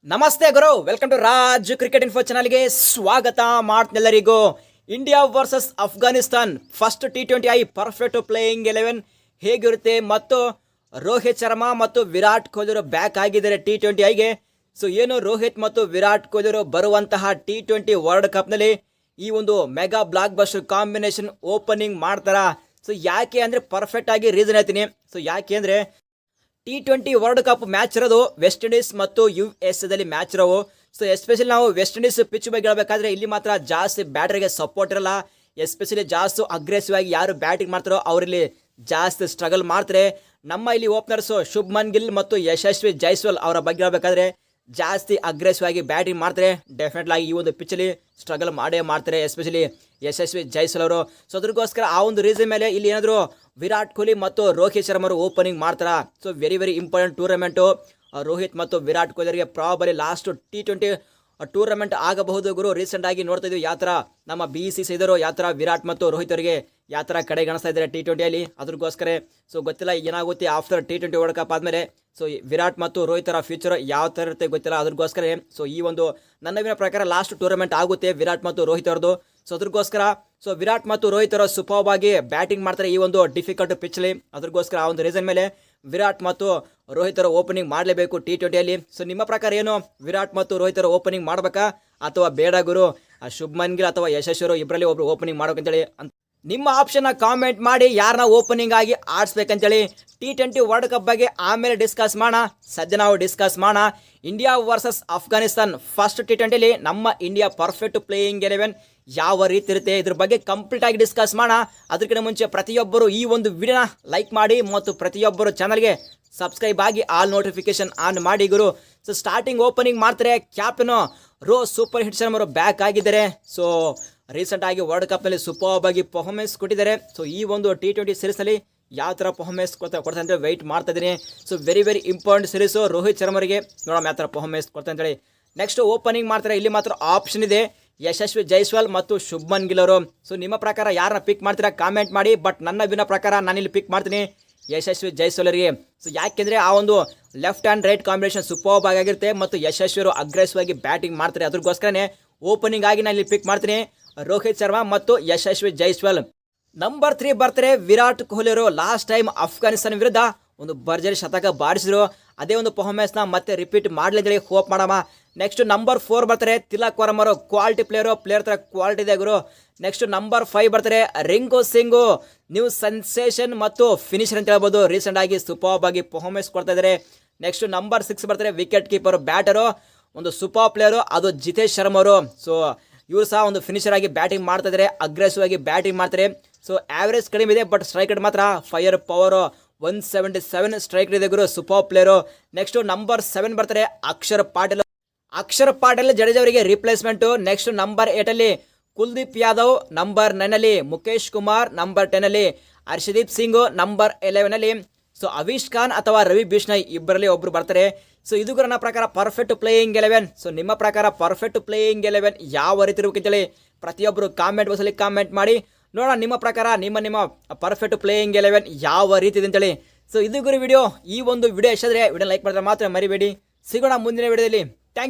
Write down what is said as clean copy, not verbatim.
ನಮಸ್ತೆ ಗುರು, welcome to Raj cricket info ಚಾನಲ್ಗೆ ಸ್ವಾಗತ ಮಾಡ್ತನೆಲ್ಲರಿಗೂ. India versus Afghanistan first T20 perfect playing 11 ಹೇಗಿರುತ್ತೆ ಮತ್ತು ರೋಹಿತ್ ಶರ್ಮಾ ಮತ್ತು ವಿರಾಟ್ ಕೊಹ್ಲಿ ಬ್ಯಾಕ್ ಆಗಿದ್ದಾರೆ T20ಗೆ. ಸೊ ಏನು ರೋಹಿತ್ ಮತ್ತು ವಿರಾಟ್ ಕೊಹ್ಲಿ ಬರುವಂತಹ T20 ವರ್ಲ್ಡ್ ಕಪ್ನಲ್ಲಿ ಈ ಒಂದು mega blockbuster combination opening ಮಾಡ್ತಾರಾ? ಸೊ ಯಾಕೆ ಅಂದರೆ ಪರ್ಫೆಕ್ಟ್ ಆಗಿ ರೀಸನ್ ಹೇಳ್ತೀನಿ. ಸೊ ಯಾಕೆ ಅಂದರೆ T20 ವರ್ಲ್ಡ್ ಕಪ್ ಮ್ಯಾಚ್ ಇರೋದು ವೆಸ್ಟ್ ಇಂಡೀಸ್ ಮತ್ತು USA ಮ್ಯಾಚ್ ಇರೋವು. ಸೊ ಎಸ್ಪೆಷಲಿ ನಾವು ವೆಸ್ಟ್ ಇಂಡೀಸ್ ಪಿಚ್ ಬಗ್ಗೆ ಹೇಳಬೇಕಾದ್ರೆ ಇಲ್ಲಿ ಮಾತ್ರ ಜಾಸ್ತಿ ಬ್ಯಾಟರ್ಗೆ ಸಪೋರ್ಟ್ ಇರಲ್ಲ. ಎಸ್ಪೆಷಲಿ ಜಾಸ್ತಿ ಅಗ್ರೆಸಿವ್ ಆಗಿ ಯಾರು ಬ್ಯಾಟಿಂಗ್ ಮಾಡ್ತಾರೋ ಅವರಲ್ಲಿ ಜಾಸ್ತಿ ಸ್ಟ್ರಗಲ್ ಮಾಡ್ತಾರೆ. ನಮ್ಮ ಇಲ್ಲಿ ಓಪನರ್ಸು ಶುಭ್ಮನ್ ಗಿಲ್ ಮತ್ತು ಯಶಸ್ವಿ ಜೈಸ್ವಾಲ್ ಅವರ ಬಗ್ಗೆ ಹೇಳಬೇಕಾದ್ರೆ ಜಾಸ್ತಿ ಅಗ್ರೆಸಿವ್ ಆಗಿ ಬ್ಯಾಟಿಂಗ್ ಮಾಡ್ತಾರೆ. ಡೆಫಿನೆಟ್ಲಿ ಆಗಿ ಈ ಒಂದು ಪಿಚ್ಚಲ್ಲಿ ಸ್ಟ್ರಗಲ್ ಮಾಡೇ ಮಾಡ್ತಾರೆ, ಎಸ್ಪೆಷಲಿ ಯಶಸ್ವಿ ಜೈಸ್ವಾಲ್ ಅವರು. ಸೊ ಅದ್ರಗೋಸ್ಕರ ಆ ಒಂದು ರೀಸನ್ ಮೇಲೆ ಇಲ್ಲಿ ಏನಾದರೂ ವಿರಾಟ್ ಕೊಹ್ಲಿ ಮತ್ತು ರೋಹಿತ್ ಶರ್ಮಾ ಅವರು ಓಪನಿಂಗ್ ಮಾಡ್ತಾರಾ? So very important tournament. Rohit ಮತ್ತು ವಿರಾಟ್ ಕೊಹ್ಲಿಗೆ ಪ್ರಾಬಲಿ ಲಾಸ್ಟ್ T20 ಟೂರ್ನಮೆಂಟ್ ಆಗಬಹುದು ಗುರು. ರೀಸೆಂಟ್ ಆಗಿ ನೋಡ್ತಾ ಇದ್ವಿ ಯಾವ ಥರ ನಮ್ಮ BCCI ಇದ್ದರು ಯಾವ ಥರ ವಿರಾಟ್ ಮತ್ತು ರೋಹಿತ್ ಅವರಿಗೆ ಯಾವ ಥರ ಕಡೆಗಣಿಸ್ತಾ ಇದ್ದಾರೆ T20 ಅದ್ರಗೋಸ್ಕರ. ಸೊ ಗೊತ್ತಿಲ್ಲ ಏನಾಗುತ್ತೆ ಆಫ್ಟರ್ T20 ವರ್ಲ್ಡ್ ಕಪ್ ಆದಮೇಲೆ. ಸೊ ವಿರಾಟ್ ಮತ್ತು ರೋಹಿತ್ ಅವರ ಫ್ಯೂಚರ್ ಯಾವ ಥರ ಇರುತ್ತೆ ಗೊತ್ತಿಲ್ಲ, ಅದ್ರಗೋಸ್ಕರ. ಸೊ ಈ ಒಂದು ನನ್ನ ಪ್ರಕಾರ ಲಾಸ್ಟ್ ಟೂರ್ನಮೆಂಟ್ ಆಗುತ್ತೆ ವಿರಾಟ್ ಮತ್ತು ರೋಹಿತ್ ಅವ್ರದ್ದು. ಸೊ ಅದ್ರಗೋಸ್ಕರ ಸೊ ವಿರಾಟ್ ಮತ್ತು ರೋಹಿತ್ ಅವರು ಸೂಪರ್ಬ್ ಆಗಿ ಬ್ಯಾಟಿಂಗ್ ಮಾಡ್ತಾರೆ ಈ ಒಂದು ಡಿಫಿಕಲ್ಟ್ ಪಿಚ್ಲಿ. ಅದ್ರಗೋಸ್ಕರ ಆ ಒಂದು ರೀಸನ್ ಮೇಲೆ ವಿರಾಟ್ ಮತ್ತು ರೋಹಿತ್ ಅವರು ಓಪನಿಂಗ್ ಮಾಡಲೇಬೇಕು T20. ಸೊ ನಿಮ್ಮ ಪ್ರಕಾರ ಏನು, ವಿರಾಟ್ ಮತ್ತು ರೋಹಿತ್ ಅವರು ಓಪನಿಂಗ್ ಮಾಡಬೇಕಾ ಅಥವಾ ಬೇಡ ಗುರು? ಶುಭ್ಮನ್ ಗಿಲ್ ಅಥವಾ ಯಶಸ್ವಿ ಇಬ್ಬರಲ್ಲಿ ಒಬ್ರು ಓಪನಿಂಗ್ ಮಾಡ್ಬೇಕಂತೇಳಿ ನಿಮ್ಮ ಆಪ್ಷನ್ನ ಕಾಮೆಂಟ್ ಮಾಡಿ. ಯಾರನ್ನ ಓಪನಿಂಗ್ ಆಗಿ ಆಡಿಸ್ಬೇಕಂತೇಳಿ T20 ವರ್ಲ್ಡ್ ಕಪ್ ಬಗ್ಗೆ ಆಮೇಲೆ ಡಿಸ್ಕಸ್ ಮಾಡೋಣ. ಸದ್ಯ ನಾವು ಡಿಸ್ಕಸ್ ಮಾಡೋಣ India versus Afghanistan first T20 ನಮ್ಮ ಇಂಡಿಯಾ ಪರ್ಫೆಕ್ಟ್ ಪ್ಲೇಯಿಂಗ್ 11 ಯಾವ ರೀತಿ ಇರುತ್ತೆ ಇದ್ರ ಬಗ್ಗೆ ಕಂಪ್ಲೀಟ್ ಆಗಿ ಡಿಸ್ಕಸ್ ಮಾಡೋಣ. ಅದಕ್ಕಿಂತ ಮುಂಚೆ ಪ್ರತಿಯೊಬ್ಬರು ಈ ಒಂದು ವಿಡಿಯೋನ ಲೈಕ್ ಮಾಡಿ ಮತ್ತು ಪ್ರತಿಯೊಬ್ಬರು ಚಾನಲ್ಗೆ ಸಬ್ಸ್ಕ್ರೈಬ್ ಆಗಿ ಆಲ್ ನೋಟಿಫಿಕೇಶನ್ ಆನ್ ಮಾಡಿ ಗುರು. ಸೊ ಸ್ಟಾರ್ಟಿಂಗ್ ಓಪನಿಂಗ್ ಮಾಡ್ತಾರೆ ಕ್ಯಾಪ್ಟನ್ ಸೂಪರ್ ಹಿಟ್ ಶರ್ಮಾ ಅವರು ಬ್ಯಾಕ್ ಆಗಿದ್ದಾರೆ. ಸೊ ರೀಸೆಂಟ್ ಆಗಿ ವರ್ಲ್ಡ್ ಕಪ್ನಲ್ಲಿ ಸೂಪರ್ಬ್ ಆಗಿ ಪರ್ಫಾರ್ಮೆನ್ಸ್ ಕೊಟ್ಟಿದ್ದಾರೆ. ಸೊ ಈ ಒಂದು T20 ಸೀರೀಸ್ನಲ್ಲಿ ಯಾವ ಥರ ಪರ್ಫಾರ್ಮೆನ್ಸ್ ಕೊಡ್ತಾರೆ ಅಂತ ವೆಯ್ಟ್ ಮಾಡ್ತಾ ಇದ್ದೀನಿ. So very important series Rohit ಶರ್ಮರಿಗೆ ನೋಡೋಣ ಯಾವ ಥರ ಪರ್ಫಾರ್ಮೆನ್ಸ್ ಕೊಡ್ತಾರೆ ಅಂತೇಳಿ. ನೆಕ್ಸ್ಟ್ ಓಪನಿಂಗ್ ಮಾಡ್ತಾರೆ, ಇಲ್ಲಿ ಮಾತ್ರ ಆಪ್ಷನ್ ಇದೆ ಯಶಸ್ವಿ ಜೈಸ್ವಾಲ್ ಮತ್ತು ಶುಭ್ಮನ್ ಗಿಲ್ ಅವರು. ಸೊ ನಿಮ್ಮ ಪ್ರಕಾರ ಯಾರನ್ನ ಪಿಕ್ ಮಾಡ್ತೀರಾ ಕಾಮೆಂಟ್ ಮಾಡಿ. ಬಟ್ ನನ್ನ ಪ್ರಕಾರ ನಾನಿಲ್ಲಿ ಪಿಕ್ ಮಾಡ್ತೀನಿ ಯಶಸ್ವಿ ಜೈಸ್ವಾಲ್ ಅವರಿಗೆ. ಸೊ ಯಾಕೆಂದರೆ ಆ ಒಂದು left and right combination superb ಆಗಿರುತ್ತೆ ಮತ್ತು ಯಶಸ್ವಿ ಅವರು ಅಗ್ರೆಸಿವ್ ಆಗಿ ಬ್ಯಾಟಿಂಗ್ ಮಾಡ್ತಾರೆ. ಅದ್ರಗೋಸ್ಕರನೇ ಓಪನಿಂಗ್ ಆಗಿ ನಾನು ಇಲ್ಲಿ ಪಿಕ್ ಮಾಡ್ತೀನಿ ರೋಹಿತ್ ಶರ್ಮಾ ಮತ್ತು ಯಶಸ್ವಿ ಜೈಸ್ವಾಲ್. ನಂಬರ್ 3 ಬರ್ತಾರೆ ವಿರಾಟ್ ಕೊಹ್ಲಿ ಅವರು. ಲಾಸ್ಟ್ ಟೈಮ್ ಅಫ್ಘಾನಿಸ್ತಾನ ವಿರುದ್ಧ ಒಂದು ಭರ್ಜರಿ ಶತಕ ಬಾರಿಸಿದ್ರು. ಅದೇ ಒಂದು ಪರ್ಫಾರ್ಮೆನ್ಸ್ನ ಮತ್ತೆ ರಿಪೀಟ್ ಮಾಡಲಿ ಹೋಪ್ ಮಾಡಮ್ಮ. ನೆಕ್ಸ್ಟ್ ನಂಬರ್ 4 ಬರ್ತಾರೆ ತಿಲಕ್ ವರ್ಮ ಅವರು. ಕ್ವಾಲಿಟಿ ಪ್ಲೇಯರ್ ಥರ ಕ್ವಾಲಿಟಿ ಇದೆ ಗುರು. ನೆಕ್ಸ್ಟ್ ನಂಬರ್ 5 ಬರ್ತಾರೆ ರಿಂಕು ಸಿಂಗು, ನ್ಯೂ ಸೆನ್ಸೇಷನ್ ಮತ್ತು ಫಿನಿಷರ್ ಅಂತ ಹೇಳ್ಬೋದು. ರೀಸೆಂಟ್ ಆಗಿ ಸೂಪರ್ಬ್ ಆಗಿ ಪರ್ಫಾರ್ಮೆನ್ಸ್ ಕೊಡ್ತಾ ಇದ್ದಾರೆ. ನೆಕ್ಸ್ಟ್ ನಂಬರ್ 6 ಬರ್ತಾರೆ ವಿಕೆಟ್ ಕೀಪರ್ ಬ್ಯಾಟರು, ಒಂದು ಸೂಪರ್ ಪ್ಲೇಯರು, ಅದು ಜಿತೇಶ್ ಶರ್ಮಾ ಅವರು. ಸೊ ಇವರು ಸಹ ಒಂದು ಫಿನಿಷರ್ ಆಗಿ ಬ್ಯಾಟಿಂಗ್ ಮಾಡ್ತಾ ಇದ್ದಾರೆ, ಅಗ್ರೆಸಿವ್ ಆಗಿ ಬ್ಯಾಟಿಂಗ್ ಮಾಡ್ತಾರೆ. ಸೊ ಆವರೇಜ್ ಕಡಿಮೆ ಇದೆ ಬಟ್ ಸ್ಟ್ರೈಕ್ ರೇಟ್ ಮಾತ್ರ ಫೈರ್ ಪವರ್ 177 ಸ್ಟ್ರೈಕ್ ಇದೆ ಗುರು, ಸೂಪರ್ ಪ್ಲೇಯರು. ನೆಕ್ಸ್ಟ್ ನಂಬರ್ 7 ಬರ್ತಾರೆ ಅಕ್ಷರ್ ಪಾಟೀಲ್ ಜಡೇಜಾ ಅವರಿಗೆ replacement. Next number 8 Kuldeep Yadav, number 9 Mukesh Kumar, number 10 Harshdeep Singh, number 11 so Avesh Khan ಅಥವಾ ರವಿ ಬಿಷ್ಣಾಯ್ ಇಬ್ಬರಲ್ಲಿ ಒಬ್ರು ಬರ್ತಾರೆ. ಸೊ ಇದು ನನ್ನ ಪ್ರಕಾರ ಪರ್ಫೆಕ್ಟ್ ಪ್ಲೇಯಿಂಗ್ 11. ಸೊ ನಿಮ್ಮ ಪ್ರಕಾರ ಪರ್ಫೆಕ್ಟ್ ಪ್ಲೇಯಿಂಗ್ 11 ಯಾವ ರೀತಿ ಇರಬೇಕಂತೇಳಿ ಪ್ರತಿಯೊಬ್ಬರು ಕಾಮೆಂಟ್ ಬಾಕ್ಸಲ್ಲಿ ಕಾಮೆಂಟ್ ಮಾಡಿ ನೋಡೋಣ. ನಿಮ್ಮ ಪ್ರಕಾರ ನಿಮ್ಮ ಪರ್ಫೆಕ್ಟ್ ಪ್ಲೇಯಿಂಗ್ 11 ಯಾವ ರೀತಿ ಇದೆ ಅಂತೇಳಿ. ಸೊ ಇದು ಗುರು ವಿಡಿಯೋ. ಈ ಒಂದು ವಿಡಿಯೋ ಎಷ್ಟಾದರೆ ವಿಡಿಯೋ ಲೈಕ್ ಮಾಡಿದ್ರೆ ಮಾತ್ರ ಮರಿಬೇಡಿ. ಸಿಗೋಣ ಮುಂದಿನ ವಿಡಿಯೋದಲ್ಲಿ.